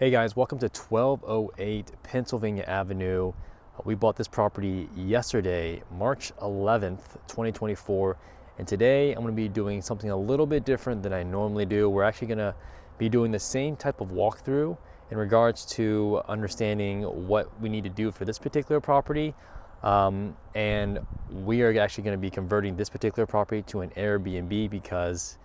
Hey guys, welcome to 1208 Pennsylvania Avenue. We bought this property yesterday, March 11th, 2024. And today I'm going to be doing something a little bit different than I normally do. We're actually going to be doing the same type of walkthrough in regards to understanding what we need to do for this particular property. And we are actually going to be converting this particular property to an Airbnb because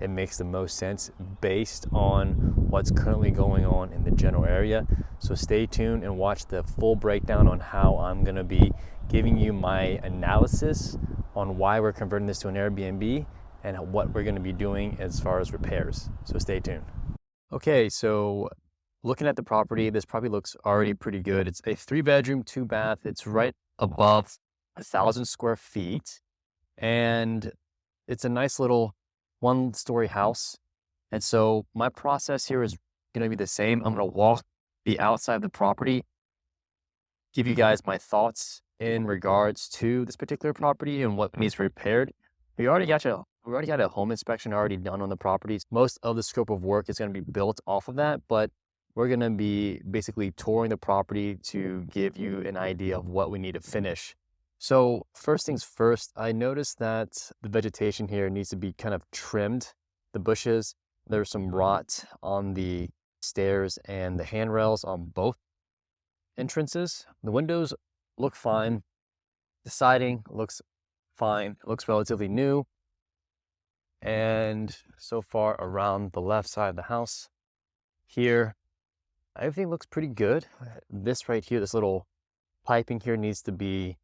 it makes the most sense based on what's currently going on in the general area. So stay tuned and watch the full breakdown on how I'm gonna be giving you my analysis on why we're converting this to an Airbnb and what we're gonna be doing as far as repairs. So stay tuned. Okay, so looking at the property, this property looks already pretty good. It's a 3-bedroom, 2-bath. It's right above 1,000 square feet. And it's a nice little 1-story house. And so my process here is going to be the same. I'm going to walk the outside of the property, give you guys my thoughts in regards to this particular property and what needs repaired. We already got a home inspection already done on the properties. Most of the scope of work is going to be built off of that, but we're going to be basically touring the property to give you an idea of what we need to finish. So first things first, I noticed that the vegetation here needs to be kind of trimmed. The bushes, there's some rot on the stairs and the handrails on both entrances. The windows look fine. The siding looks fine. It looks relatively new. And so far around the left side of the house here, everything looks pretty good. This right here, this little piping here needs to be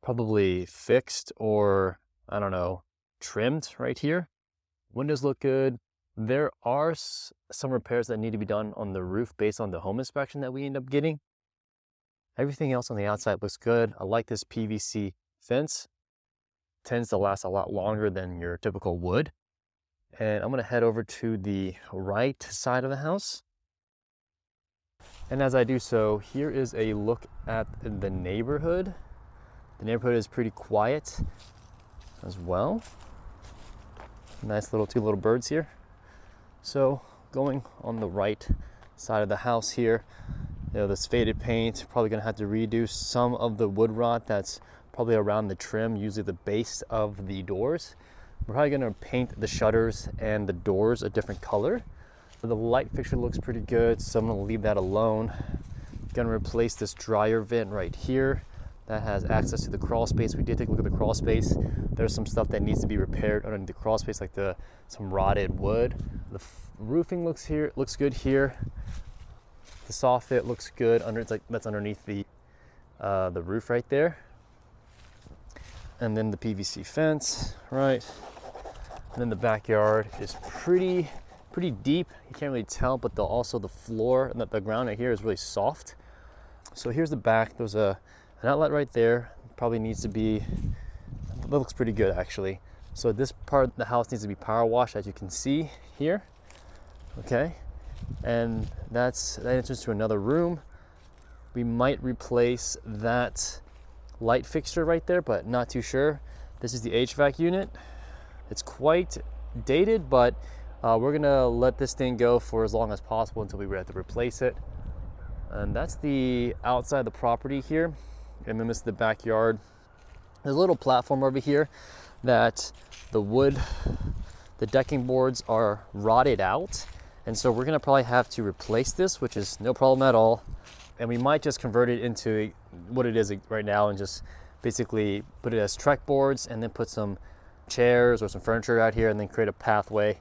probably fixed or, I don't know, trimmed right here. Windows look good. There are some repairs that need to be done on the roof based on the home inspection that we end up getting. Everything else on the outside looks good. I like this PVC fence. It tends to last a lot longer than your typical wood. And I'm gonna head over to the right side of the house. And as I do so, here is a look at the neighborhood. The neighborhood is pretty quiet as well. Nice little 2 little birds here. So going on the right side of the house here, this faded paint, probably gonna have to redo some of the wood rot that's probably around the trim, usually the base of the doors. We're probably gonna paint the shutters and the doors a different color. The light fixture looks pretty good, so I'm gonna leave that alone. Gonna replace this dryer vent right here. That has access to the crawl space. We did take a look at the crawl space. There's some stuff that needs to be repaired underneath the crawl space, like some rotted wood. The roofing looks good here. The soffit looks good that's underneath the roof right there. And then the PVC fence, right? And then the backyard is pretty deep. You can't really tell, but also the floor and the ground right here is really soft. So here's the back. There's an outlet right there. Probably needs to be, that looks pretty good actually. So this part of the house needs to be power washed, as you can see here. Okay, and that entrance to another room. We might replace that light fixture right there, but not too sure. This is the HVAC unit. It's quite dated, but we're gonna let this thing go for as long as possible until we have to replace it. And that's the outside of the property here. And then this is the backyard. There's a little platform over here that the decking boards are rotted out. And so we're gonna probably have to replace this, which is no problem at all. And we might just convert it into what it is right now and just basically put it as trek boards and then put some chairs or some furniture out here and then create a pathway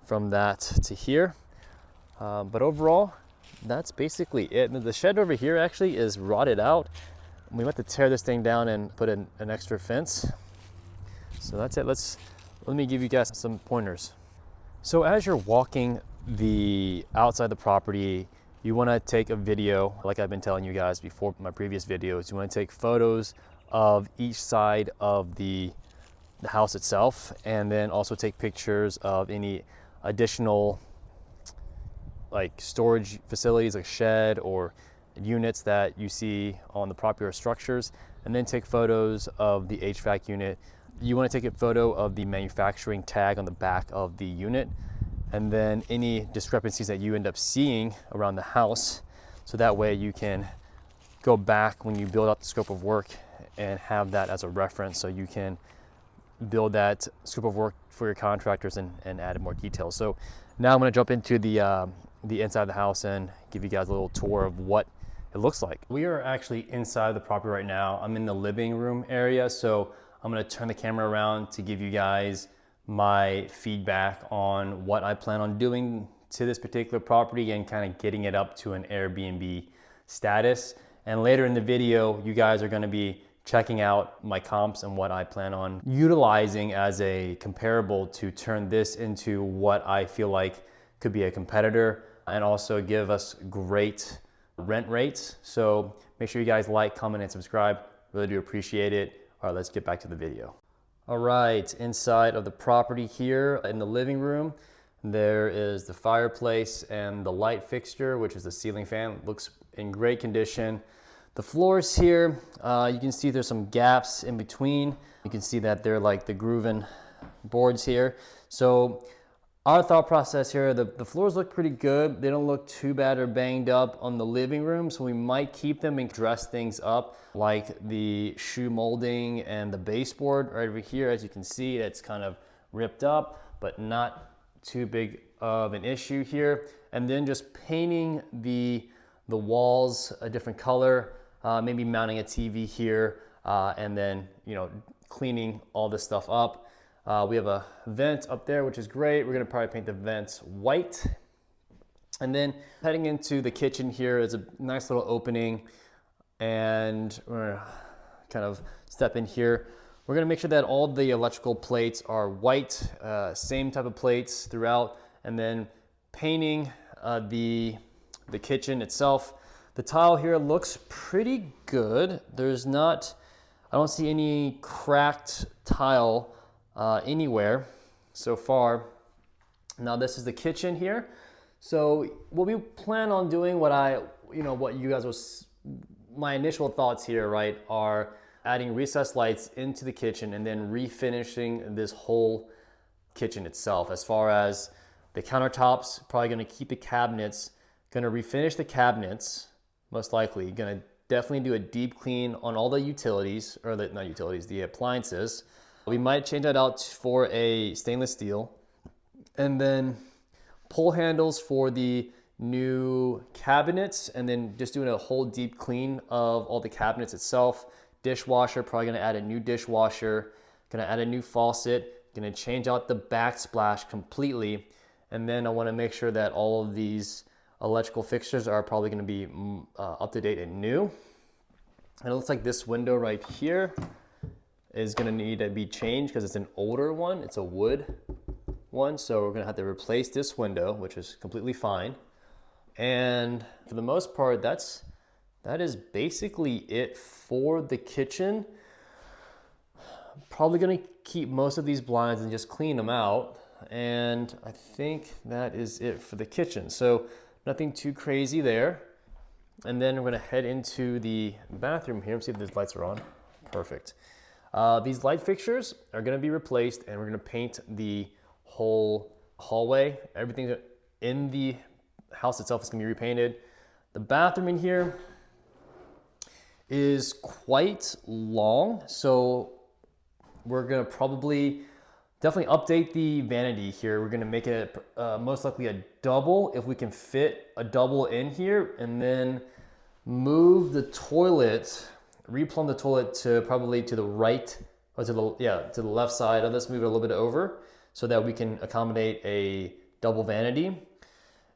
from that to here. But overall, that's basically it. And the shed over here actually is rotted out. We might have to tear this thing down and put in an extra fence. So that's it. Let me give you guys some pointers. So as you're walking the outside the property, you want to take a video, like I've been telling you guys before my previous videos. You want to take photos of each side of the house itself, and then also take pictures of any additional like storage facilities, like shed or units that you see on the property or structures, and then take photos of the HVAC unit. You want to take a photo of the manufacturing tag on the back of the unit, and then any discrepancies that you end up seeing around the house. So that way you can go back when you build out the scope of work and have that as a reference, so you can build that scope of work for your contractors and add more details. So now I'm gonna jump into the inside of the house and give you guys a little tour of what it looks like. We are actually inside the property right now. I'm in the living room area, so I'm gonna turn the camera around to give you guys my feedback on what I plan on doing to this particular property and kind of getting it up to an Airbnb status. And later in the video, you guys are gonna be checking out my comps and what I plan on utilizing as a comparable to turn this into what I feel like could be a competitor and also give us great rent rates. So make sure you guys like, comment, and subscribe. Really do appreciate it. All right, let's get back to the video. All right, inside of the property here in the living room, there is the fireplace and the light fixture, which is the ceiling fan. Looks in great condition. The floors here, you can see there's some gaps in between. You can see that they're like the grooven boards here. So our thought process here, the floors look pretty good. They don't look too bad or banged up on the living room, so we might keep them and dress things up, like the shoe molding and the baseboard right over here. As you can see, it's kind of ripped up, but not too big of an issue here. And then just painting the walls a different color, maybe mounting a TV here, and then, you know, cleaning all this stuff up. We have a vent up there, which is great. We're gonna probably paint the vents white. And then heading into the kitchen here is a nice little opening, and we're gonna kind of step in here. We're gonna make sure that all the electrical plates are white, same type of plates throughout, and then painting the kitchen itself. The tile here looks pretty good. I don't see any cracked tile anywhere so far. Now this is the kitchen here. So what we plan on doing, my initial thoughts here, right, are adding recessed lights into the kitchen and then refinishing this whole kitchen itself. As far as the countertops, probably gonna keep the cabinets, gonna refinish the cabinets, most likely. Gonna definitely do a deep clean on all the utilities, or the appliances. We might change that out for a stainless steel. And then pull handles for the new cabinets, and then just doing a whole deep clean of all the cabinets itself. Dishwasher, probably gonna add a new dishwasher, gonna add a new faucet, gonna change out the backsplash completely. And then I wanna make sure that all of these electrical fixtures are probably gonna be up to date and new. And it looks like this window right here is gonna need to be changed because it's an older one. It's a wood one, so we're gonna have to replace this window, which is completely fine. And for the most part, that is basically it for the kitchen. Probably gonna keep most of these blinds and just clean them out. And I think that is it for the kitchen. So nothing too crazy there. And then we're gonna head into the bathroom here and see if these lights are on. Perfect. These light fixtures are gonna be replaced, and we're gonna paint the whole hallway. Everything in the house itself is gonna be repainted. The bathroom in here is quite long, so we're gonna probably definitely update the vanity here. We're gonna make it most likely a double, if we can fit a double in here, and then move the toilet, replumb the toilet to probably to the right, or to the left side of this, move it a little bit over so that we can accommodate a double vanity.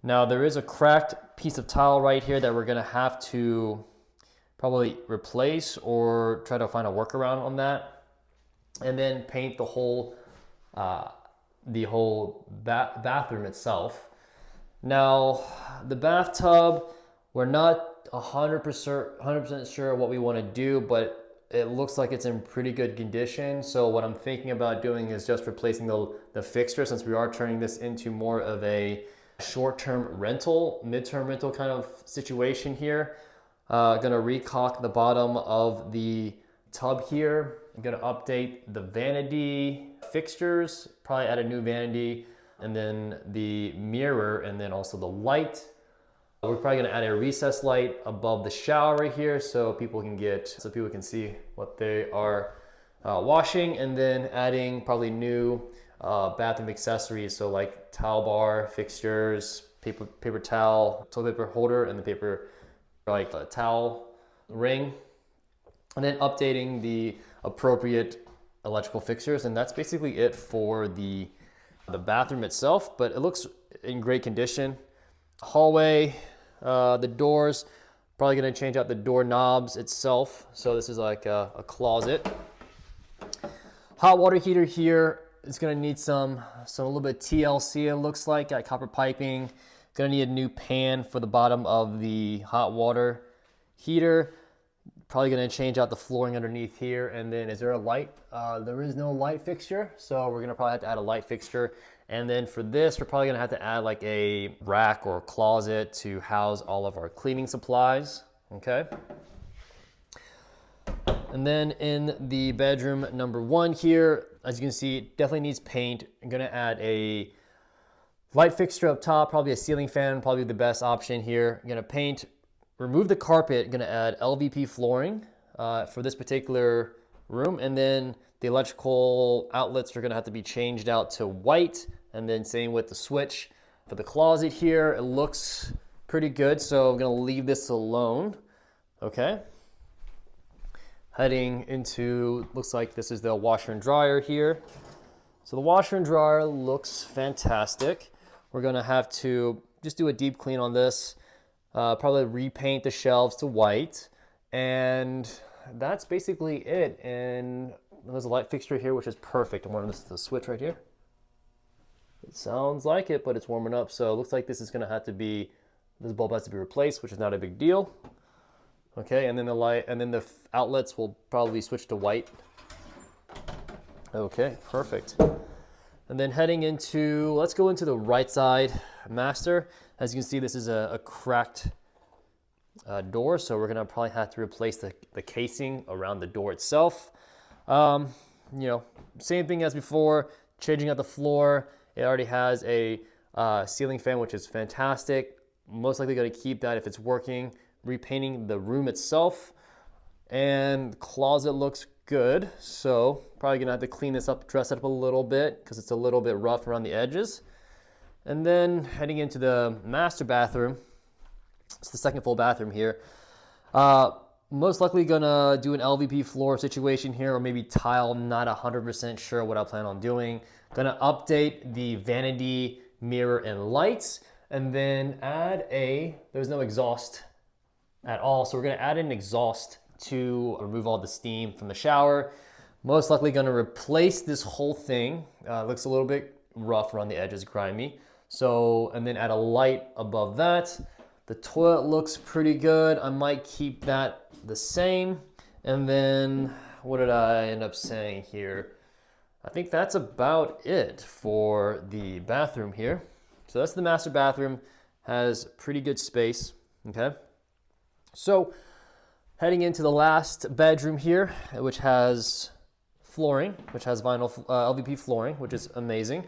Now there is a cracked piece of tile right here that we're gonna have to probably replace or try to find a workaround on that. And then paint the whole bathroom itself. Now the bathtub, we're not 100% sure what we want to do, but it looks like it's in pretty good condition. So what I'm thinking about doing is just replacing the fixture, since we are turning this into more of a short-term rental, mid-term rental kind of situation here. Gonna recaulk the bottom of the tub here. I'm gonna update the vanity fixtures, probably add a new vanity, and then the mirror, and then also the light. We're probably gonna add a recessed light above the shower right here so people can see what they are washing, and then adding probably new bathroom accessories, so like towel bar, fixtures, paper towel, toilet paper holder, and the paper like a towel ring, and then updating the appropriate electrical fixtures. And that's basically it for the bathroom itself, but it looks in great condition. Hallway, the doors, probably gonna change out the door knobs itself. So this is like a closet. Hot water heater here. It's gonna need a little bit of TLC, it looks like. Got copper piping. Gonna need a new pan for the bottom of the hot water heater. Probably gonna change out the flooring underneath here. And then is there a light? There is no light fixture, so we're gonna probably have to add a light fixture. And then for this, we're probably gonna have to add like a rack or a closet to house all of our cleaning supplies, okay? And then in the bedroom number 1 here, as you can see, it definitely needs paint. I'm gonna add a light fixture up top, probably a ceiling fan, probably the best option here. I'm gonna paint, remove the carpet, I'm gonna add LVP flooring for this particular room, and then the electrical outlets are gonna have to be changed out to white, and then same with the switch. For the closet here, it looks pretty good, so I'm gonna leave this alone, okay? Heading into, looks like this is the washer and dryer here. So the washer and dryer looks fantastic. We're gonna have to just do a deep clean on this, probably repaint the shelves to white, and that's basically it. And there's a light fixture here, which is perfect. I'm wondering if this is the switch right here. It sounds like it, but it's warming up. So it looks like this is gonna have to be, this bulb has to be replaced, which is not a big deal. Okay, and then the light, and then the outlets will probably switch to white. Okay, perfect. And then heading into, let's go into the right side master. As you can see, this is a cracked door, so we're gonna probably have to replace the casing around the door itself. You know, same thing as before, changing out the floor. It already has a ceiling fan, which is fantastic. Most likely gonna keep that if it's working. Repainting the room itself, and closet looks good, so probably gonna have to clean this up, dress it up a little bit because it's a little bit rough around the edges. And then heading into the master bathroom, it's the second full bathroom here. Most likely gonna do an LVP floor situation here, or maybe tile. Not 100% sure what I plan on doing. Gonna update the vanity, mirror, and lights, and then add there's no exhaust at all, so we're gonna add an exhaust to remove all the steam from the shower. Most likely gonna replace this whole thing. Looks a little bit rough around the edges, grimy. So, and then add a light above that. The toilet looks pretty good. I might keep that the same. And then, what did I end up saying here? I think that's about it for the bathroom here. So that's the master bathroom. Has pretty good space, okay? So heading into the last bedroom here, which has flooring, which has vinyl LVP flooring, which is amazing.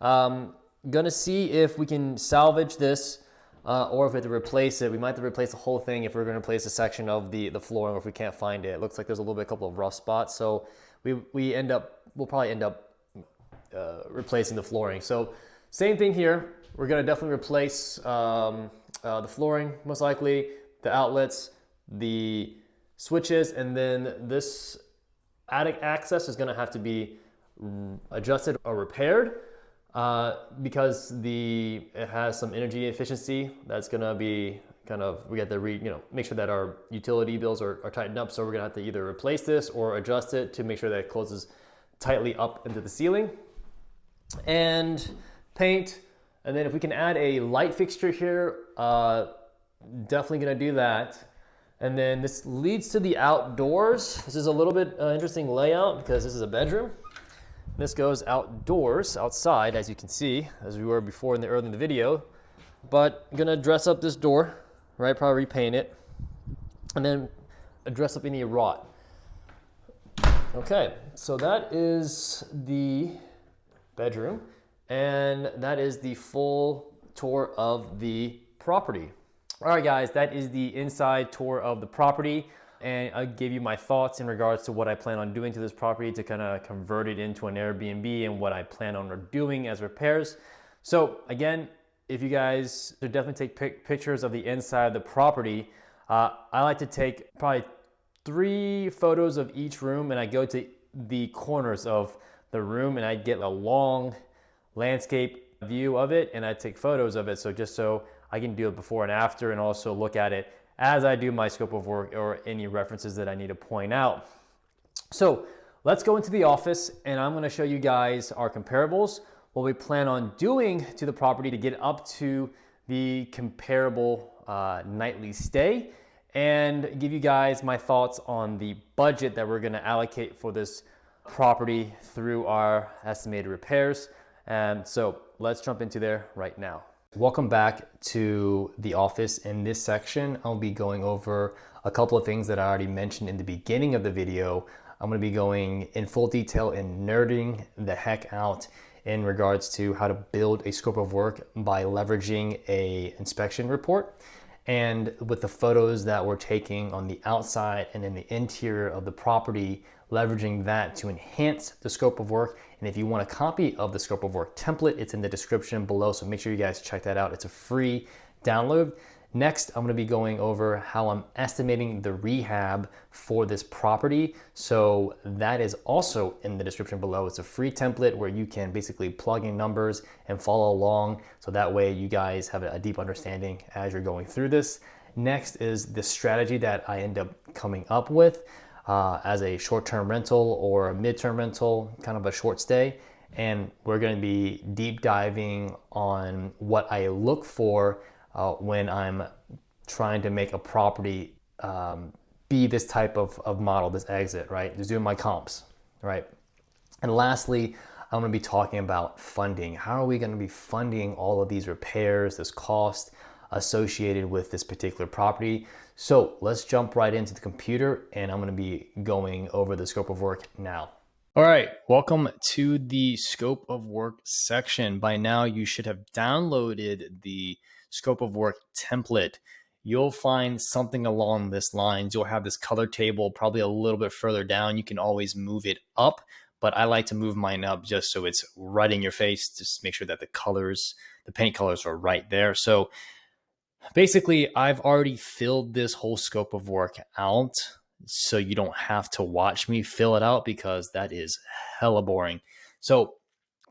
Gonna see if we can salvage this or if we have to replace it. We might have to replace the whole thing if we're gonna replace a section of the flooring, or if we can't find it. It looks like there's a couple of rough spots. So we'll probably end up replacing the flooring. So same thing here. We're gonna definitely replace the flooring, most likely, the outlets, the switches, and then this attic access is gonna have to be adjusted or repaired because it has some energy efficiency that's gonna be we have to make sure that our utility bills are tightened up. So we're gonna have to either replace this or adjust it to make sure that it closes tightly up into the ceiling. And paint, and then if we can add a light fixture here, definitely gonna do that. And then this leads to the outdoors. This is a little bit interesting layout because this is a bedroom. This goes outdoors, outside, as you can see, as we were before early in the video. But I'm gonna dress up this door, right? Probably repaint it, and then dress up any wrought. Okay, so that is the bedroom. And that is the full tour of the property. All right, guys, that is the inside tour of the property. And I'll give you my thoughts in regards to what I plan on doing to this property to kind of convert it into an Airbnb and what I plan on doing as repairs. So again, if you guys should definitely take pictures of the inside of the property. I like to take probably 3 photos of each room, and I go to the corners of the room and I get a long landscape view of it and I take photos of it. So just so I can do it before and after and also look at it as I do my scope of work or any references that I need to point out. So let's go into the office and I'm going to show you guys our comparables, what we plan on doing to the property to get up to the comparable nightly stay, and give you guys my thoughts on the budget that we're going to allocate for this property through our estimated repairs. And so let's jump into there right now. Welcome back to the office. In this section, I'll be going over a couple of things that I already mentioned in the beginning of the video. I'm going to be going in full detail and nerding the heck out in regards to how to build a scope of work by leveraging a inspection report, and with the photos that we're taking on the outside and in the interior of the property, leveraging that to enhance the scope of work. And if you want a copy of the scope of work template, it's in the description below, so make sure you guys check that out. It's a free download. Next, I'm going to be going over how I'm estimating the rehab for this property. So that is also in the description below. It's a free template where you can basically plug in numbers and follow along. So that way you guys have a deep understanding as you're going through this. Next is the strategy that I end up coming up with as a short-term rental or a mid-term rental, kind of a short stay. And we're going to be deep diving on what I look for when I'm trying to make a property be this type of model, this exit, right? Just doing my comps, right? And lastly, I'm going to be talking about funding. How are we going to be funding all of these repairs, this cost associated with this particular property? So let's jump right into the computer and I'm going to be going over the scope of work now. All right, welcome to the scope of work section. By now, you should have downloaded the scope of work template. You'll find something along this lines. You'll have this color table probably a little bit further down. You can always move it up, but I like to move mine up just so it's right in your face. Just make sure that the colors, the paint colors are right there. So basically, I've already filled this whole scope of work out, so you don't have to watch me fill it out because that is hella boring. So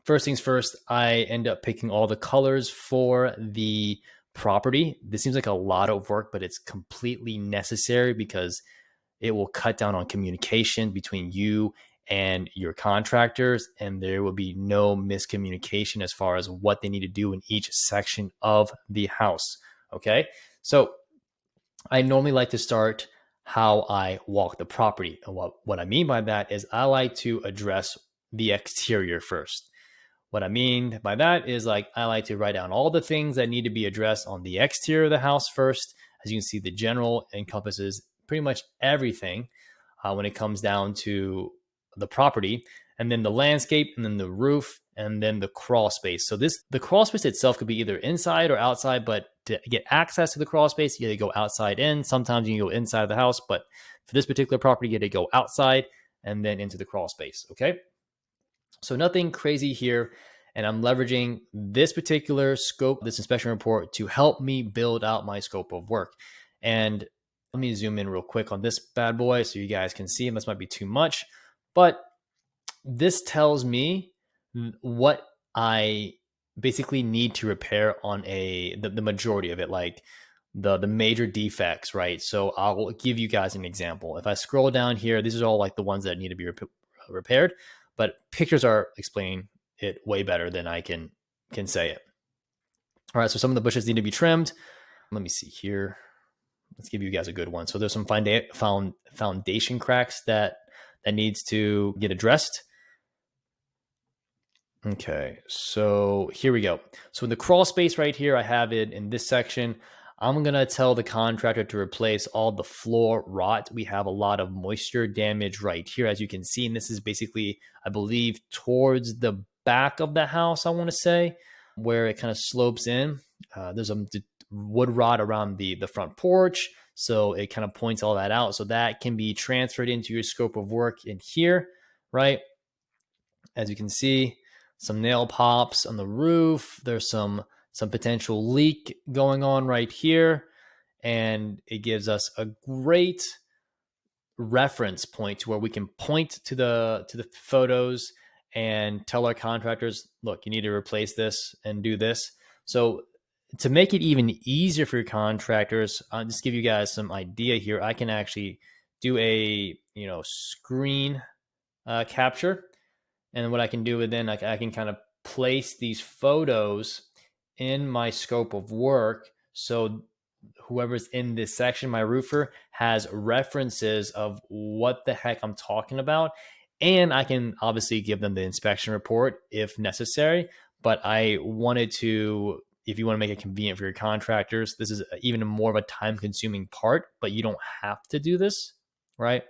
first things first, I end up picking all the colors for the property. This seems like a lot of work, but it's completely necessary because it will cut down on communication between you and your contractors, and there will be no miscommunication as far as what they need to do in each section of the house. Okay, so I normally like to start how I walk the property. And what I mean by that is I like to address the exterior first. What I mean by that is like I like to write down all the things that need to be addressed on the exterior of the house first. As you can see, the general encompasses pretty much everything when it comes down to the property, and then the landscape, and then the roof, and then the crawl space. So the crawl space itself could be either inside or outside, but to get access to the crawl space, you got to go outside in. Sometimes you can go inside the house, but for this particular property, you got to go outside and then into the crawl space. Okay. So nothing crazy here. And I'm leveraging this particular scope, this inspection report, to help me build out my scope of work. And let me zoom in real quick on this bad boy so you guys can see. This might be too much, but this tells me what I basically need to repair on the majority of it, like the major defects, right? So I'll give you guys an example. If I scroll down here, these are all like the ones that need to be repaired, but pictures are explaining it way better than I can say it. All right, so some of the bushes need to be trimmed. Let me see here. Let's give you guys a good one. So there's some foundation cracks that needs to get addressed. Okay, so here we go. So in the crawl space right here, I have it in this section. I'm going to tell the contractor to replace all the floor rot. We have a lot of moisture damage right here, as you can see. And this is basically, I believe, towards the back of the house, I want to say, where it kind of slopes in. There's a wood rod around the front porch, so it kind of points all that out. So that can be transferred into your scope of work in here, right? As you can see, some nail pops on the roof. There's some potential leak going on right here, and it gives us a great reference point to where we can point to the photos and tell our contractors, look, you need to replace this and do this. So to make it even easier for your contractors, I'll just give you guys some idea here. I can actually do a screen capture, and what I can do with then, like, I can kind of place these photos in my scope of work, so whoever's in this section, my roofer, has references of what the heck I'm talking about. And I can obviously give them the inspection report if necessary. But I wanted to, if you want to make it convenient for your contractors, this is even more of a time consuming part, but you don't have to do this, right?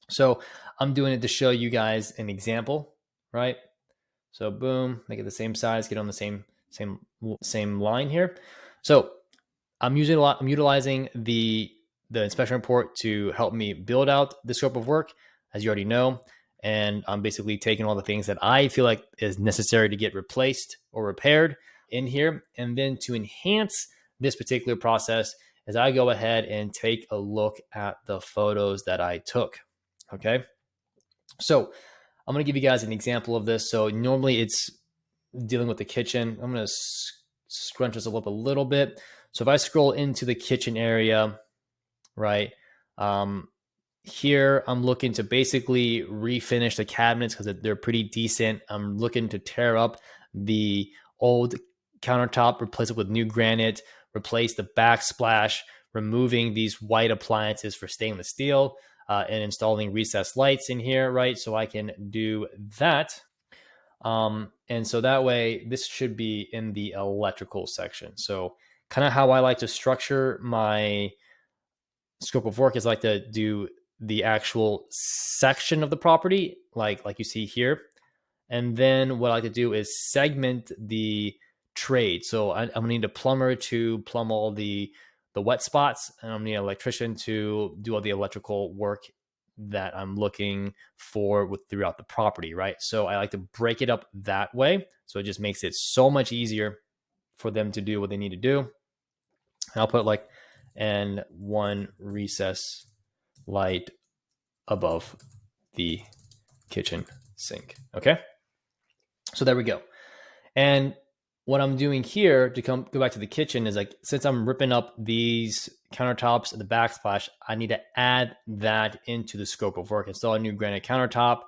So I'm doing it to show you guys an example, right? So boom, make it the same size, get on the same line here. So I'm utilizing the inspection report to help me build out the scope of work, as you already know. And I'm basically taking all the things that I feel like is necessary to get replaced or repaired in here. And then to enhance this particular process, as I go ahead and take a look at the photos that I took. Okay. So I'm going to give you guys an example of this. So normally it's dealing with the kitchen. I'm going to scrunch this up a little bit. So if I scroll into the kitchen area, right, here I'm looking to basically refinish the cabinets because they're pretty decent. I'm looking to tear up the old countertop, replace it with new granite, replace the backsplash, removing these white appliances for stainless steel, and installing recessed lights in here, right? So I can do that. And so that way, this should be in the electrical section. So kind of how I like to structure my scope of work is I like to do the actual section of the property, like you see here. And then what I like to do is segment the trade. So I'm gonna need a plumber to plumb all the wet spots, and I'm gonna need an electrician to do all the electrical work that I'm looking for throughout the property, right? So I like to break it up that way. So it just makes it so much easier for them to do what they need to do. And I'll put like and one recess light above the kitchen sink. Okay. So there we go. And what I'm doing here to go back to the kitchen is, like, since I'm ripping up these countertops and the backsplash, I need to add that into the scope of work. Install a new granite countertop.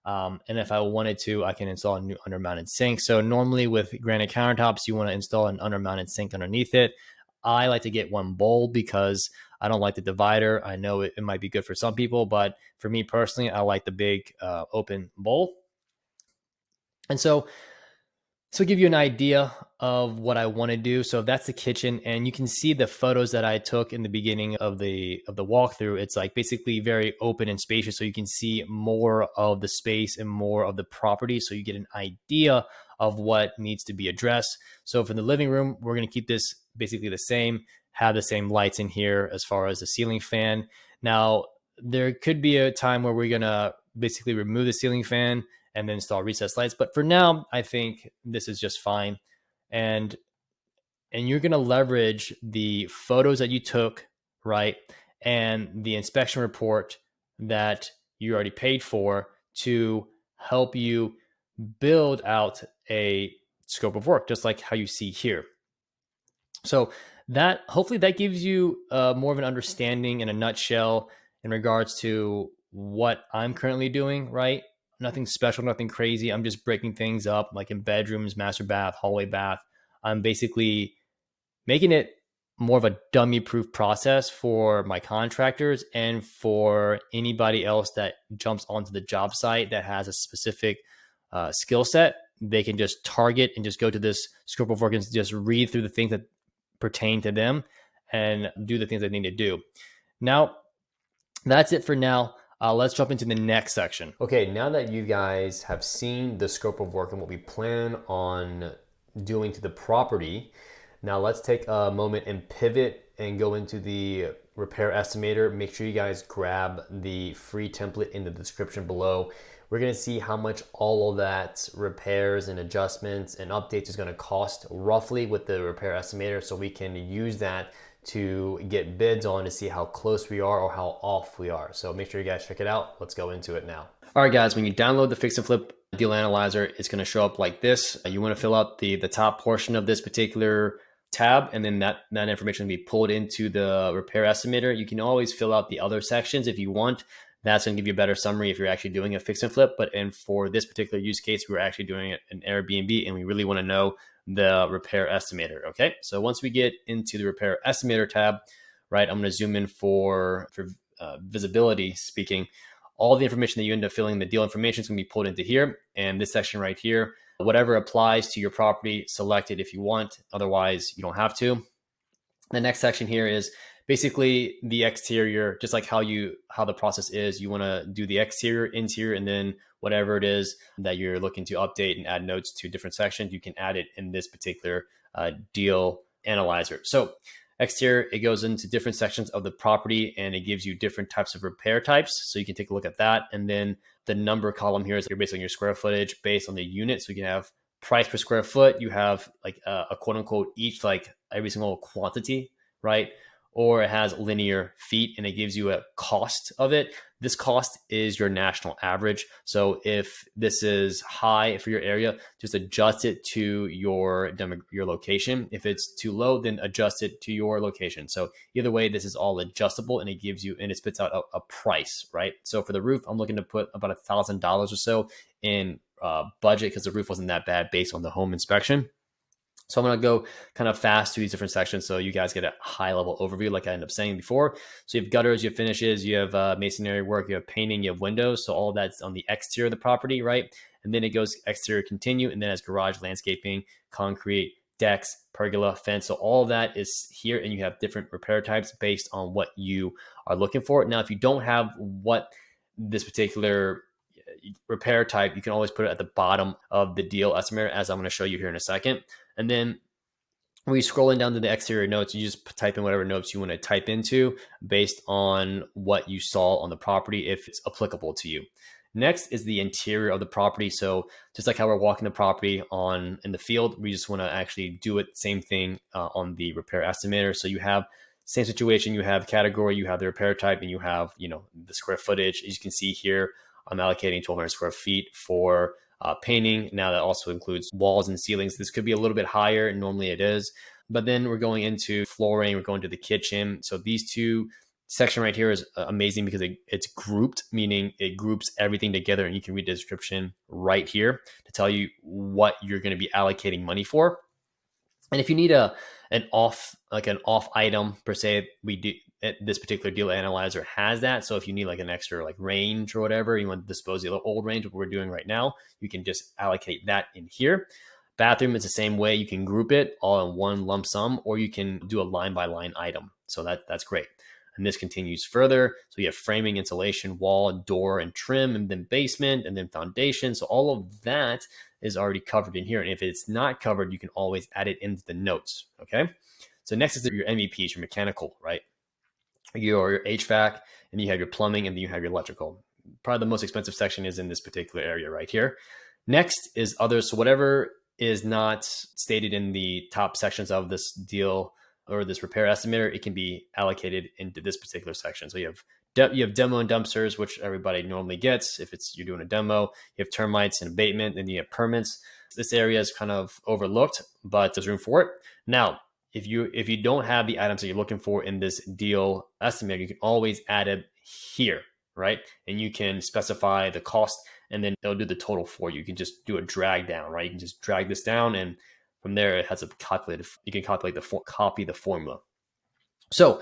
And if I wanted to, I can install a new undermounted sink. So normally with granite countertops, you want to install an undermounted sink underneath it. I like to get one bowl because I don't like the divider. I know it might be good for some people, but for me personally, I like the big open bowl. And so give you an idea of what I want to do. So that's the kitchen, and you can see the photos that I took in the beginning of the walkthrough. It's like basically very open and spacious, so you can see more of the space and more of the property, so you get an idea of what needs to be addressed. So for the living room, we're going to keep this basically the same, have the same lights in here as far as the ceiling fan. Now, there could be a time where we're going to basically remove the ceiling fan and then install recessed lights. But for now, I think this is just fine. And you're going to leverage the photos that you took, right, and the inspection report that you already paid for to help you build out a scope of work, just like how you see here. So that, hopefully that gives you more of an understanding in a nutshell in regards to what I'm currently doing, right? Nothing special, nothing crazy. I'm just breaking things up, like in bedrooms, master bath, hallway bath. I'm basically making it more of a dummy proof process for my contractors and for anybody else that jumps onto the job site that has a specific skill set. They can just target and just go to this scope of work and just read through the things that pertain to them and do the things they need to do. Now, that's it for now. Let's jump into the next section. Okay, now that you guys have seen the scope of work and what we plan on doing to the property, now let's take a moment and pivot and go into the repair estimator. Make sure you guys grab the free template in the description below. We're gonna see how much all of that repairs and adjustments and updates is gonna cost roughly with the repair estimator, so we can use that to get bids on to see how close we are or how off we are. So make sure you guys check it out. Let's go into it now. All right, guys, when you download the Fix and Flip Deal Analyzer, it's going to show up like this. You want to fill out the top portion of this particular tab, and then that information will be pulled into the repair estimator. You can always fill out the other sections if you want. That's going to give you a better summary if you're actually doing a fix and flip. And for this particular use case, we're actually doing it in Airbnb, and we really want to know the repair estimator. Okay, so once we get into the repair estimator tab, right, I'm going to zoom in for visibility speaking. All the information that you end up filling, the deal information is going to be pulled into here, and this section right here, whatever applies to your property, select it if you want. Otherwise, you don't have to. The next section here is basically the exterior, just like how the process is. You want to do the exterior, interior, and then whatever it is that you're looking to update and add notes to different sections, you can add it in this particular deal analyzer. So exterior, it goes into different sections of the property and it gives you different types of repair types. So you can take a look at that. And then the number column here is based on your square footage based on the unit. So you can have price per square foot. You have like a quote unquote each, like every single quantity, right? Or it has linear feet and it gives you a cost of it. This cost is your national average. So if this is high for your area, just adjust it to your location. If it's too low, then adjust it to your location. So either way, this is all adjustable and it gives you, and it spits out a price, right? So for the roof, I'm looking to put about $1,000 or so in budget because the roof wasn't that bad based on the home inspection. So I'm going to go kind of fast through these different sections so you guys get a high level overview like I ended up saying before. So you have gutters, you have finishes, you have masonry work, you have painting, you have windows. So all of that's on the exterior of the property, right? And then it goes exterior continue, and then as garage, landscaping, concrete, decks, pergola, fence. So all of that is here, and you have different repair types based on what you are looking for. Now, if you don't have what this particular repair type, you can always put it at the bottom of the deal estimator, as I'm going to show you here in a second. And then when you scroll in down to the exterior notes, you just type in whatever notes you want to type into based on what you saw on the property, if it's applicable to you. Next is the interior of the property. So just like how we're walking the property in the field, we just want to actually do it same thing on the repair estimator. So you have same situation, you have category, you have the repair type, and you have the square footage. As you can see here, I'm allocating 1,200 square feet for painting. Now that also includes walls and ceilings. This could be a little bit higher. Normally it is. But then we're going into flooring. We're going to the kitchen. So these two section right here is amazing because it's grouped, meaning it groups everything together. And you can read the description right here to tell you what you're going to be allocating money for. And if you need an off item per se, we do. This particular deal analyzer has that. So if you need like an extra like range or whatever, you want to dispose of the old range, what we're doing right now, you can just allocate that in here. Bathroom is the same way. You can group it all in one lump sum, or you can do a line by line item. So that's great. And this continues further. So you have framing, insulation, wall, door, and trim, and then basement, and then foundation. So all of that is already covered in here. And if it's not covered, you can always add it into the notes. Okay. So next is your MEPs, your mechanical, right? Your HVAC, and you have your plumbing, and then you have your electrical. Probably the most expensive section is in this particular area right here. Next is others. So whatever is not stated in the top sections of this deal or this repair estimator, it can be allocated into this particular section. So you have demo and dumpsters, which everybody normally gets if you're doing a demo. You have termites and abatement, and you have permits. This area is kind of overlooked, but there's room for it. Now, if you don't have the items that you're looking for in this deal estimator, you can always add it here, right? And you can specify the cost, and then it'll do the total for you. You can just do a drag down, right? You can just drag this down, and from there it has a calculated. You can copy the formula. So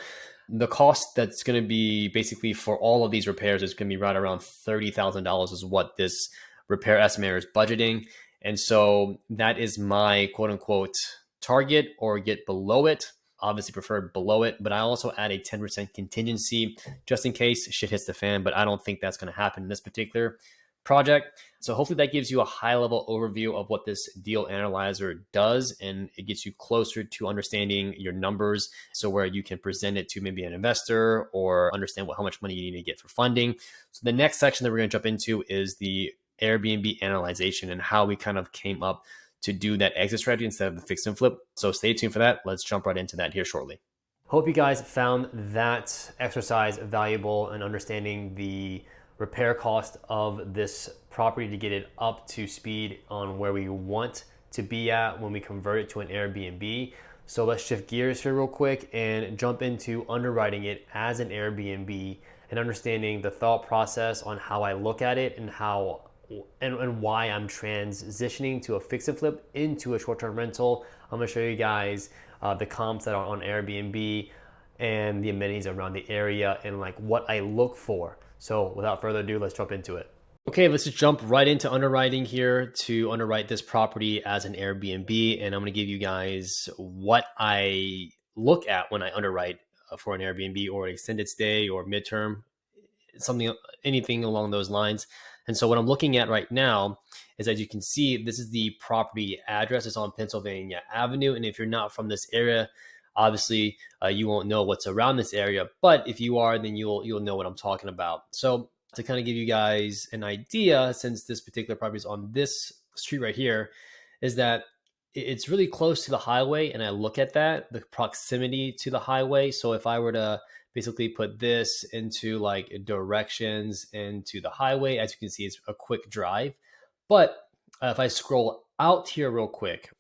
the cost that's going to be basically for all of these repairs is going to be right around $30,000 is what this repair estimator is budgeting, and so that is my quote unquote target, or get below it. obviously preferred below it, but I also add a 10% contingency just in case shit hits the fan, but I don't think that's going to happen in this particular project. So hopefully that gives you a high level overview of what this deal analyzer does, and it gets you closer to understanding your numbers, so where you can present it to maybe an investor or understand how much money you need to get for funding. So the next section that we're going to jump into is the Airbnb analyzation and how we kind of came up to do that exit strategy instead of the fix and flip. So stay tuned for that. Let's jump right into that here shortly. Hope you guys found that exercise valuable in understanding the repair cost of this property to get it up to speed on where we want to be at when we convert it to an Airbnb. So let's shift gears here real quick and jump into underwriting it as an Airbnb and understanding the thought process on how I look at it and how and why I'm transitioning to a fix and flip into a short-term rental. I'm gonna show you guys the comps that are on Airbnb and the amenities around the area and like what I look for. So without further ado, let's jump into it. Okay, let's just jump right into underwriting here to underwrite this property as an Airbnb. And I'm gonna give you guys what I look at when I underwrite for an Airbnb or an extended stay or midterm, something, anything along those lines. And so what I'm looking at right now is, as you can see, this is the property address. It's on Pennsylvania Avenue. And if you're not from this area, obviously you won't know what's around this area. But if you are, then you'll know what I'm talking about. So to kind of give you guys an idea, since this particular property is on this street right here, is that it's really close to the highway. And I look at that, the proximity to the highway. So if I were to basically put this into like directions into the highway, as you can see, it's a quick drive. But if I scroll out here real quick,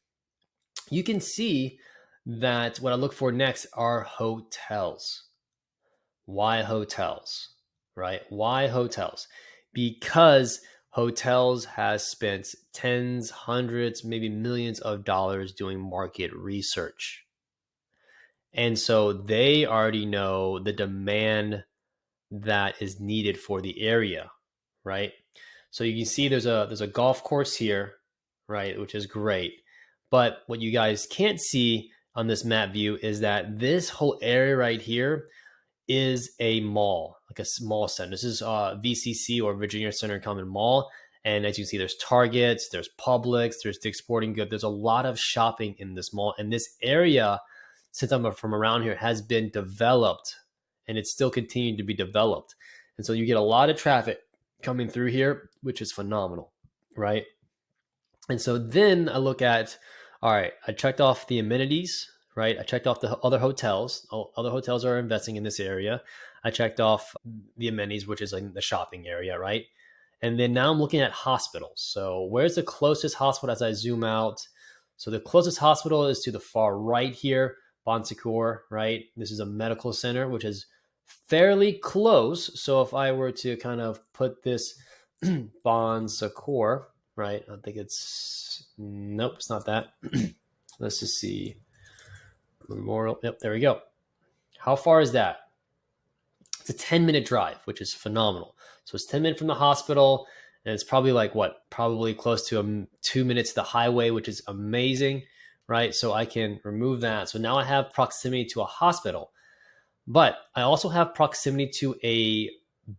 you can see that what I look for next are hotels. Why hotels, right? Why hotels? Because hotels has spent tens, hundreds, maybe millions of dollars doing market research. And so they already know the demand that is needed for the area, right? So you can see there's a golf course here, right, which is great. But what you guys can't see on this map view is that this whole area right here is a mall, like a small center. This is VCC, or Virginia Center Common Mall. And as you can see, there's Targets, there's Publix, there's Dick's Sporting Goods. There's a lot of shopping in this mall. And this area, since I'm from around here, has been developed, and it's still continuing to be developed. And so you get a lot of traffic coming through here, which is phenomenal, right? And so then I look at, all right, I checked off the amenities, right? I checked off the other hotels. Other hotels are investing in this area. I checked off the amenities, which is like the shopping area, right? And then now I'm looking at hospitals. So where's the closest hospital as I zoom out? So the closest hospital is to the far right here, Bon Secours, right? This is a medical center, which is fairly close. So if I were to kind of put this Bon Secours, right? I think it's, nope, it's not that. Let's just see. Memorial, yep, there we go. How far is that? It's a 10-minute drive, which is phenomenal. So it's 10 minutes from the hospital, and it's probably like what? Probably close to 2 minutes to the highway, which is amazing, right? So I can remove that. So now I have proximity to a hospital, but I also have proximity to a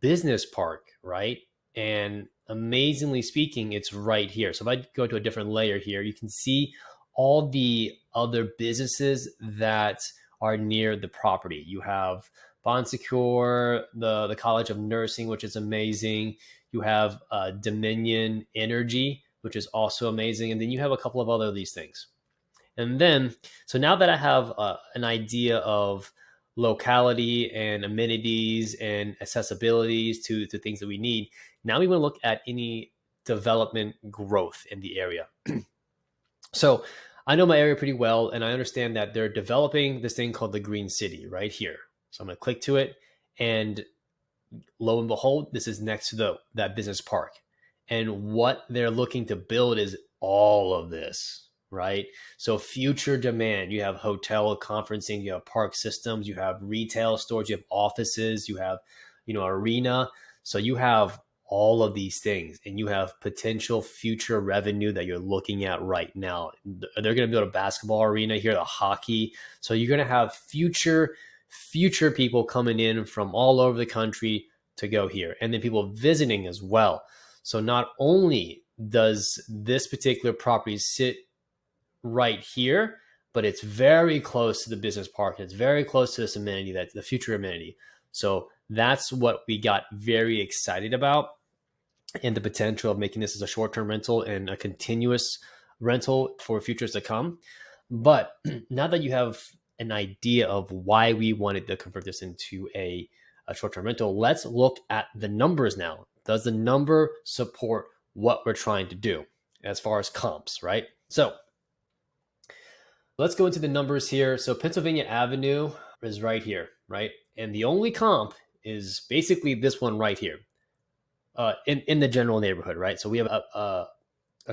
business park, right? And amazingly speaking, it's right here. So if I go to a different layer here, you can see all the other businesses that are near the property. You have Bon Secours, the College of Nursing, which is amazing. You have Dominion Energy, which is also amazing. And then you have a couple of other of these things. And then, so now that I have an idea of locality and amenities and accessibilities to things that we need, now we want to look at any development growth in the area. So I know my area pretty well, and I understand that they're developing this thing called the Green City right here. So I'm going to click to it, and lo and behold, this is next to that business park. And what they're looking to build is all of this, right? So future demand, you have hotel conferencing, you have park systems, you have retail stores, you have offices, you have, arena. So you have all of these things, and you have potential future revenue that you're looking at right now. They're going to build a basketball arena here, the hockey. So you're going to have future people coming in from all over the country to go here, and then people visiting as well. So not only does this particular property sit right here, but it's very close to the business park. It's very close to this amenity, that's the future amenity. So that's what we got very excited about, and the potential of making this as a short-term rental and a continuous rental for futures to come. But now that you have an idea of why we wanted to convert this into a short-term rental, let's look at the numbers now. Does the number support what we're trying to do as far as comps, right? So let's go into the numbers here. So Pennsylvania Avenue is right here, right? And the only comp is basically this one right here, in the general neighborhood, right? So we have a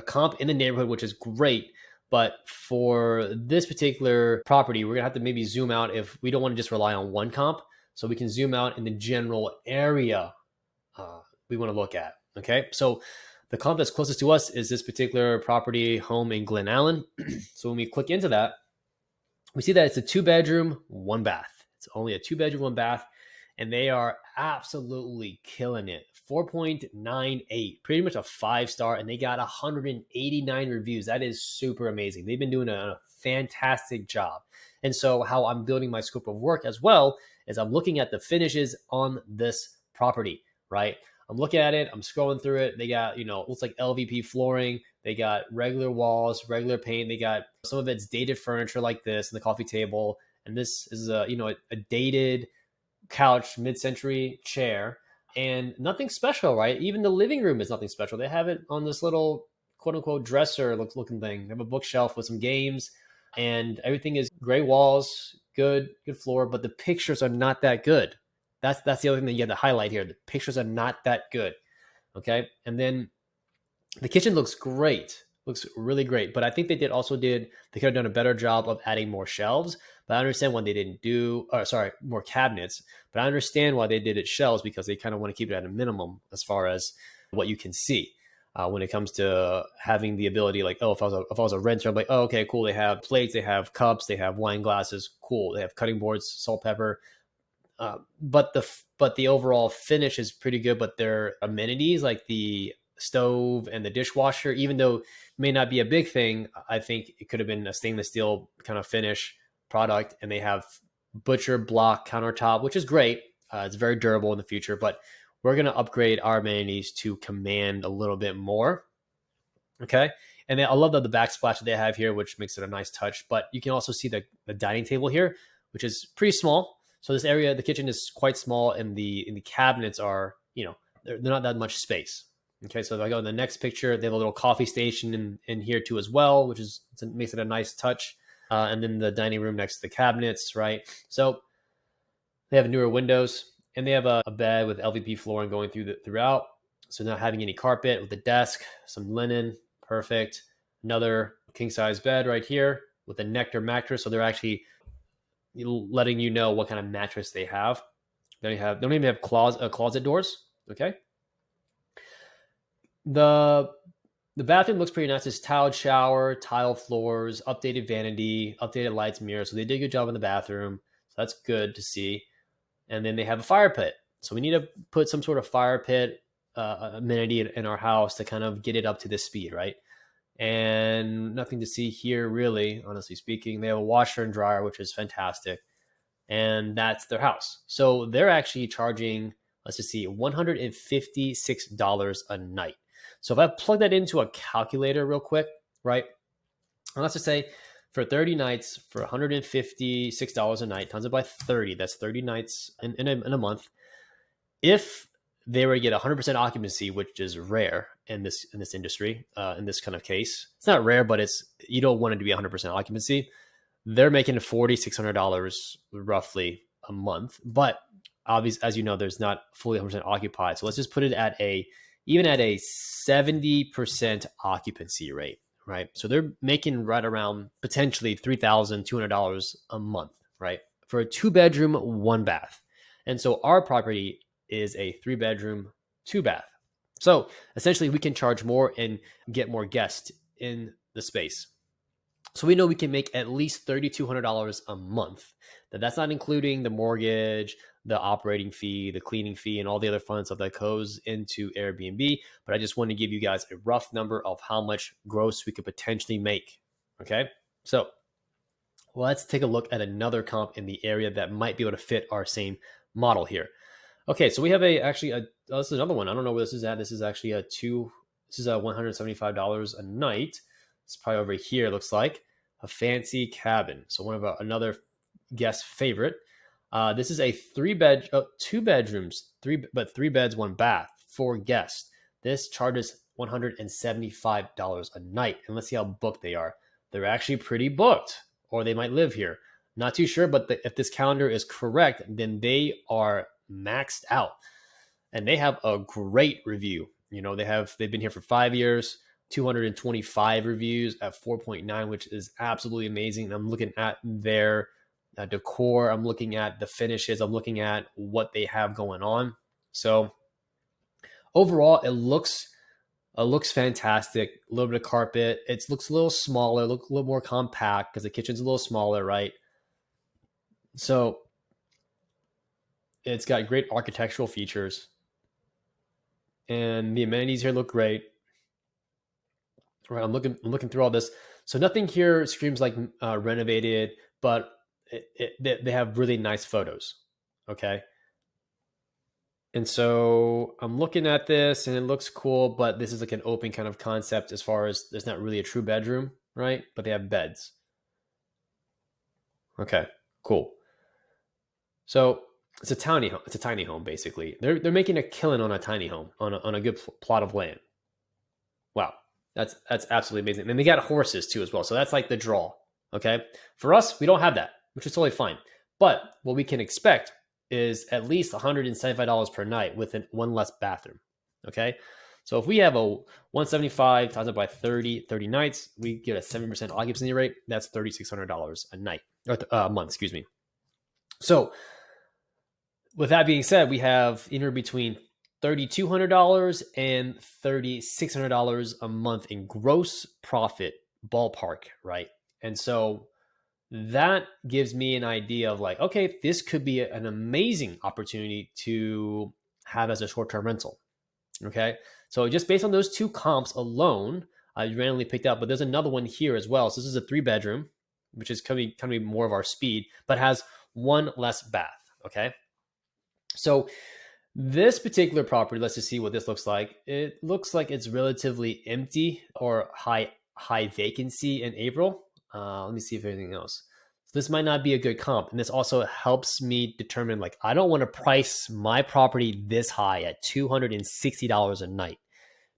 comp in the neighborhood, which is great. But for this particular property, we're gonna have to maybe zoom out if we don't want to just rely on one comp. So we can zoom out in the general area we want to look at. Okay, so the comp that's closest to us is this particular property home in Glen Allen. So when we click into that, we see that it's a 2-bedroom, 1-bath. It's only a 2-bedroom, 1-bath, and they are absolutely killing it. 4.98, pretty much a 5-star, and they got 189 reviews. That is super amazing. They've been doing a fantastic job. And so how I'm building my scope of work as well is I'm looking at the finishes on this property, right? I'm looking at it, I'm scrolling through it. They got, looks like LVP flooring. They got regular walls, regular paint. They got some of it's dated furniture like this and the coffee table. And this is a dated couch, mid-century chair, and nothing special, right? Even the living room is nothing special. They have it on this little quote unquote dresser looking thing. They have a bookshelf with some games, and everything is gray walls, good floor, but the pictures are not that good. That's the other thing that you have to highlight here. The pictures are not that good. Okay. And then the kitchen looks great, looks really great. But I think they could have done a better job of adding more shelves. But I understand why they didn't more cabinets. But I understand why they did it shelves, because they kind of want to keep it at a minimum as far as what you can see. When it comes to having the ability, like, if I was a renter, I'm like, oh, okay, cool. They have plates, they have cups, they have wine glasses, cool. They have cutting boards, salt, pepper. But the overall finish is pretty good. But their amenities, like the stove and the dishwasher, even though it may not be a big thing, I think it could have been a stainless steel kind of finish product. And they have butcher block countertop, which is great. It's very durable in the future, but we're going to upgrade our amenities to command a little bit more. Okay. And then I love the backsplash that they have here, which makes it a nice touch. But you can also see the dining table here, which is pretty small. So this area, the kitchen is quite small, and the cabinets are, they're not that much space. Okay, so if I go in the next picture, they have a little coffee station in here too as well, which makes it a nice touch. And then the dining room next to the cabinets, right? So they have newer windows, and they have a bed with LVP flooring going throughout. So not having any carpet, with a desk, some linen, perfect. Another king size bed right here with a Nectar mattress. So they're actually letting you know what kind of mattress they have. They don't even have closet doors. Okay. The bathroom looks pretty nice. It's tiled shower, tile floors, updated vanity, updated lights, mirrors. So they did a good job in the bathroom. So that's good to see. And then they have a fire pit. So we need to put some sort of fire pit amenity in our house to kind of get it up to this speed, right? And nothing to see here, really, honestly speaking. They have a washer and dryer, which is fantastic. And that's their house. So they're actually charging, let's just see, $156 a night. So if I plug that into a calculator real quick, right? And let's just say for 30 nights, for $156 a night, times it by 30, that's 30 nights in a month. If they were to get 100% occupancy, which is rare in this industry, in this kind of case, it's not rare, but you don't want it to be 100% occupancy. They're making $4,600 roughly a month, but obviously, as you know, there's not fully 100% occupied. So let's just put it even at a 70% occupancy rate, right? So they're making right around potentially $3,200 a month, right? For a 2-bedroom, 1-bath. And so our property is a 3-bedroom, 2-bath. So essentially we can charge more and get more guests in the space. So we know we can make at least $3,200 a month. That's not including the mortgage, the operating fee, the cleaning fee, and all the other fun stuff that goes into Airbnb. But I just want to give you guys a rough number of how much gross we could potentially make. Okay. So let's take a look at another comp in the area that might be able to fit our same model here. Okay, so we have this is another one. I don't know where this is at. This is actually this is a $175 a night. It's probably over here, it looks like. A fancy cabin. So another guest favorite. This is a two bedrooms, three beds, one bath, 4 guests. This charges $175 a night. And let's see how booked they are. They're actually pretty booked, or they might live here. Not too sure, but if this calendar is correct, then they are maxed out. And they have a great review. They've been here for 5 years, 225 reviews at 4.9, which is absolutely amazing. And I'm looking at their decor. I'm looking at the finishes. I'm looking at what they have going on. So overall, it looks fantastic. A little bit of carpet. It looks a little smaller, looks a little more compact because the kitchen's a little smaller, right? So it's got great architectural features. And the amenities here look great. All right, I'm looking through all this. So nothing here screams like renovated, but they have really nice photos. Okay. And so I'm looking at this and it looks cool, but this is like an open kind of concept as far as there's not really a true bedroom, right? But they have beds. Okay, cool. So it's a tiny home. It's a tiny home, basically. They're making a killing on a tiny home on a good plot of land. Wow, that's absolutely amazing. And they got horses too as well. So that's like the draw. Okay, for us, we don't have that, which is totally fine. But what we can expect is at least $175 per night with one less bathroom. Okay, so if we have a 175 times it by 30 nights, we get a 7% occupancy rate. That's $3,600 a night or a month. Excuse me. So with that being said, we have anywhere between $3,200 and $3,600 a month in gross profit ballpark, right? And so that gives me an idea of like, okay, this could be an amazing opportunity to have as a short-term rental. Okay. So just based on those 2 comps alone, I randomly picked out, but there's another one here as well. So this is a 3-bedroom, which is kind of be more of our speed, but has 1 less bath. Okay. So this particular property, let's just see what this looks like. It looks like it's relatively empty or high vacancy in April. Let me see if anything else. So this might not be a good comp. And this also helps me determine, like, I don't want to price my property this high at $260 a night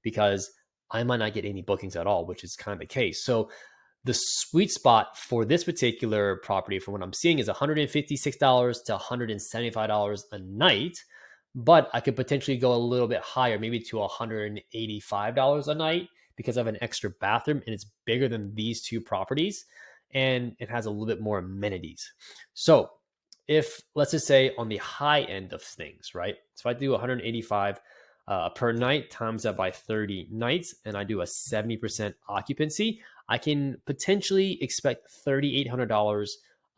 because I might not get any bookings at all, which is kind of the case. So the sweet spot for this particular property, for what I'm seeing, is $156 to $175 a night. But I could potentially go a little bit higher, maybe to $185 a night because I have an extra bathroom and it's bigger than these 2 properties and it has a little bit more amenities. So if, let's just say, on the high end of things, right? So if I do 185 per night times that by 30 nights and I do a 70% occupancy, I can potentially expect $3,800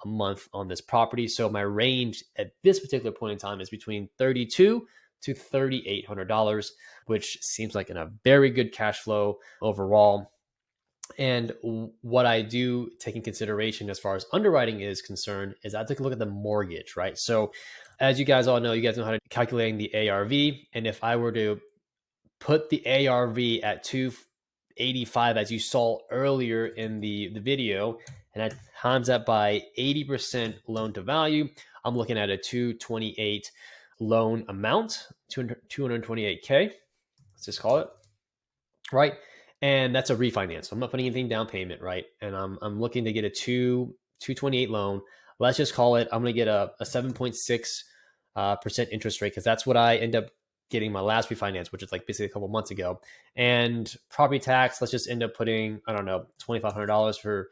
a month on this property. So my range at this particular point in time is between $3,200 to $3,800, which seems like a very good cash flow overall. And what I do take in consideration as far as underwriting is concerned is I take a look at the mortgage, right? So as you guys all know, you guys know how to calculate the ARV. And if I were to put the ARV at 285, as you saw earlier in the video, and I times that by 80% loan to value, I'm looking at a 228 loan amount, 228K, let's just call it, right? And that's a refinance. So I'm not putting anything down payment, right? And I'm looking to get a 228 loan. Let's just call it, I'm going to get a 7.6% interest rate because that's what I end up getting my last refinance, which is like basically a couple months ago. And property tax, let's just end up putting, I don't know, $2,500 for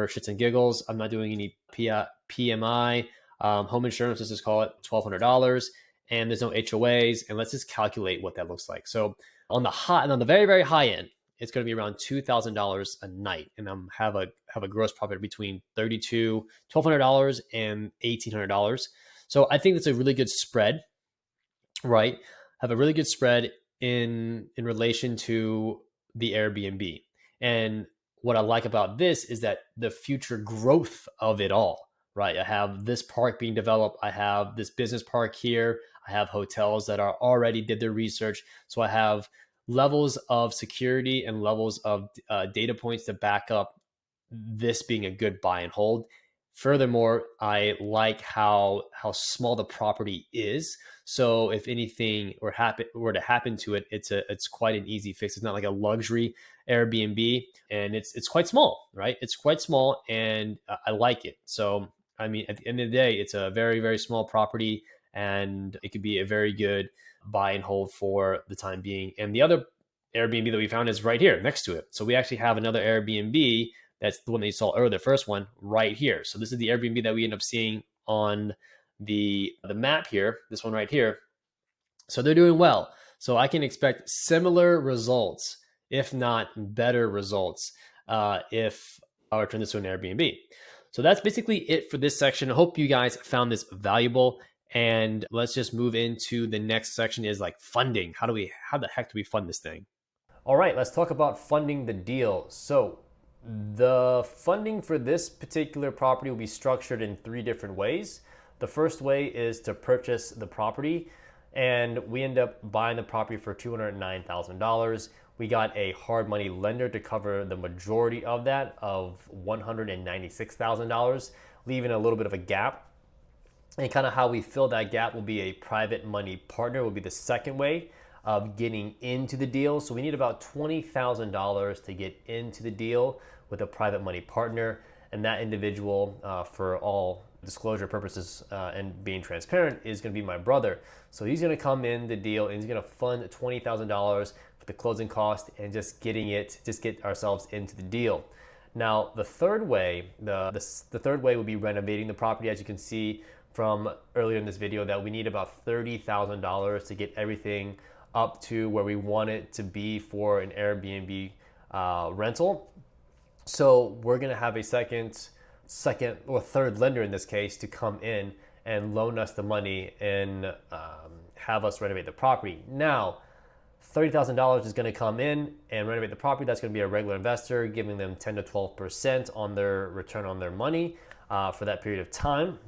shits and giggles. I'm not doing any PMI. Home insurance, let's just call it $1,200. And there's no HOAs. And let's just calculate what that looks like. So On the very, very high end, it's going to be around $2,000 a night, and have a gross profit between $1,200 and $1,800. So I think that's a really good spread, right? Have a really good spread in relation to the Airbnb. And what I like about this is that the future growth of it all, right? I have this park being developed. I have this business park here. I have hotels that are already did their research. So I have levels of security and levels of data points to back up this being a good buy and hold. Furthermore, I like how small the property is. So if anything were to happen to it, it's quite an easy fix. It's not like a luxury Airbnb, and it's quite small, right? It's quite small, and I like it. So I mean, at the end of the day, it's a very, very small property, and it could be a very good buy and hold for the time being. And the other Airbnb that we found is right here next to it. So we actually have another Airbnb. That's the one that you saw earlier, the first one right here. So this is the Airbnb that we end up seeing on the map here, this one right here. So they're doing well. So I can expect similar results, if not better results, if I were to turn this to an Airbnb. So that's basically it for this section. I hope you guys found this valuable. And let's just move into the next section is like funding. How the heck do we fund this thing? All right, let's talk about funding the deal. So the funding for this particular property will be structured in 3 different ways. The first way is to purchase the property, and we end up buying the property for $209,000. We got a hard money lender to cover the majority of that, of $196,000, leaving a little bit of a gap. And kind of how we fill that gap will be a private money partner, will be the second way of getting into the deal. So we need about $20,000 to get into the deal with a private money partner. And that individual, for all disclosure purposes and being transparent, is going to be my brother. So he's going to come in the deal and he's going to fund $20,000 for the closing cost and just get ourselves into the deal. Now, the third way, the third way would be renovating the property. As you can see from earlier in this video, that we need about $30,000 to get everything up to where we want it to be for an Airbnb rental. So we're gonna have a second or third lender in this case to come in and loan us the money and have us renovate the property. Now, $30,000 is gonna come in and renovate the property. That's gonna be a regular investor, giving them 10 to 12% on their return on their money for that period of time.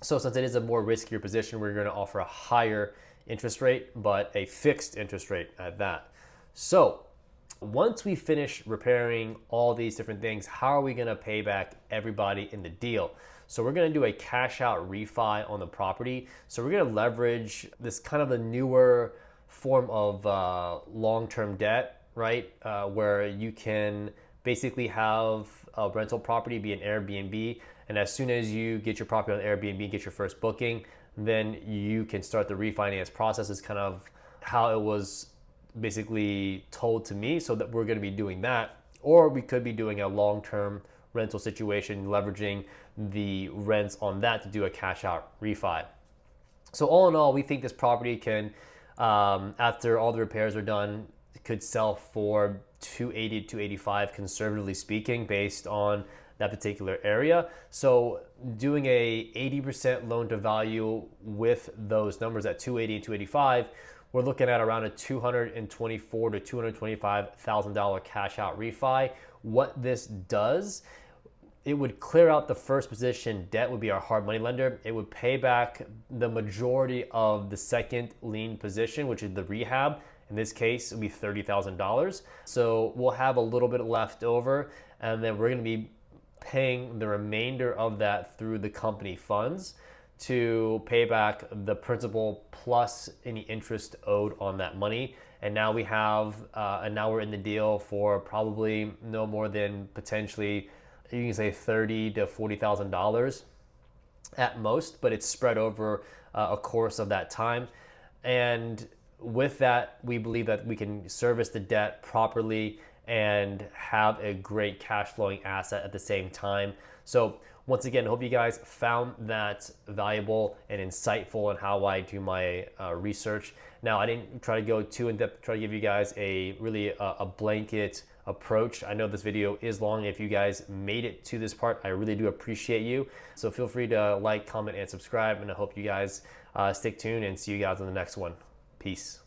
So since it is a more riskier position, we're gonna offer a higher interest rate, but a fixed interest rate at that. So once we finish repairing all these different things, how are we gonna pay back everybody in the deal? So we're gonna do a cash out refi on the property. So we're gonna leverage this kind of a newer form of long-term debt, right? Where you can basically have a rental property be an Airbnb, and as soon as you get your property on Airbnb, get your first booking, then you can start the refinance process. Is kind of how it was basically told to me, so that we're going to be doing that. Or we could be doing a long-term rental situation, leveraging the rents on that to do a cash out refi. So all in all, we think this property can, after all the repairs are done, could sell for 280 to 285, conservatively speaking, based on that particular area. So doing a 80% loan to value with those numbers at 280 and 285, we're looking at around a $224,000 to $225,000 cash out refi. What this does, it would clear out the first position debt, would be our hard money lender. It would pay back the majority of the second lien position, which is the rehab. In this case, it would be $30,000. So we'll have a little bit left over, and then we're gonna be paying the remainder of that through the company funds to pay back the principal plus any interest owed on that money. And now we have, and now we're in the deal for probably no more than potentially, you can say $30,000 to $40,000 at most, but it's spread over a course of that time. And with that, we believe that we can service the debt properly and have a great cash flowing asset at the same time. So once again, I hope you guys found that valuable and insightful in how I do my research. Now, I didn't try to go too in depth, try to give you guys a really a blanket approach. I know this video is long. If you guys made it to this part, I really do appreciate you. So feel free to like, comment, and subscribe. And I hope you guys stick tuned and see you guys on the next one. Peace.